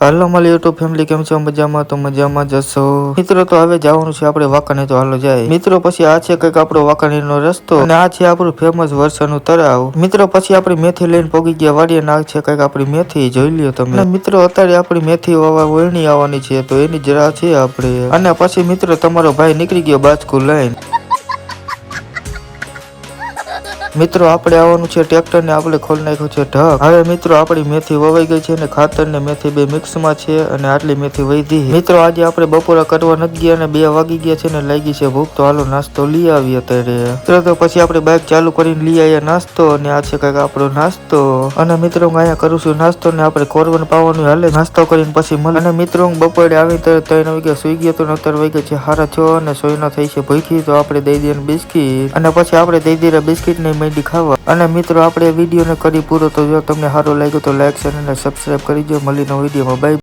હાલો મારી YouTube family, કેમ છો? મજામાં? તો મજામાં જશો મિત્રો. તો હવે જવાનું છે આપણે વાંકાનેર, તો હાલો જાય મિત્રો. પછી આ છે કઈક આપણો વાંકાનેર નો રસ્તો અને આ છે આપણું ફેમસ વરસાદનું તળાવ મિત્રો. પછી આપણી મેથી લઈને પોગી ગયા વાડીએ, ના છે કઈક આપણી મેથી જોઈ લ્યો તમે મિત્રો. અત્યારે આપણી મેથી વાવા વળણી આવવાની છે, તો એની જરા છે આપણે. અને પછી મિત્રો તમારો ભાઈ નીકળી ગયો બાજકુ લઈને. મિત્રો આપણે આવવાનું છે ટ્રેક્ટર ને આપણે ખોલી નાખ્યું છે ઢગ. હવે મિત્રો આપણી મેથી વવાઈ ગઈ છે ને ખાતર ને મેથી બે મિક્સ માં છે અને આટલી મેથી વધી મિત્રો. આજે આપણે બપોરા કરવા નથી ગયા અને 2 વાગી ગયા છે ને લાગી છે ભૂખ, તો હાલો નાસ્તો લઈ આવીએ અત્યારે મિત્રો. તો પછી આપણે બાઇક ચાલુ કરીને લઈ આવ્યા નાસ્તો, અને આ છે કઈક આપણો નાસ્તો. અને મિત્રો હું અહીંયા કરું છું નાસ્તો ને આપણે કોરવન પાવાનું હાલે નાસ્તો કરીને પછી મળે. અને મિત્રો હું બપોરે આવી તરત 3 વાગ્યા સુઈ ગયો તો 9 વાગ્યા છે 6:30 અને સોયના થઈ છે ભૂખી, તો આપણે દઈ દઈએ બિસ્કીટ. અને પછી આપણે દઈ દઈએ બિસ્કીટ ને મેંદી ખાવા. અને મિત્રો આપણે વિડીયો ને કરી પૂરો. તો જો તમને સારો લાગ્યો તો લાઈક શેર અને સબસ્ક્રાઇબ કરી દો. મળીને વિડીયોમાં બાય.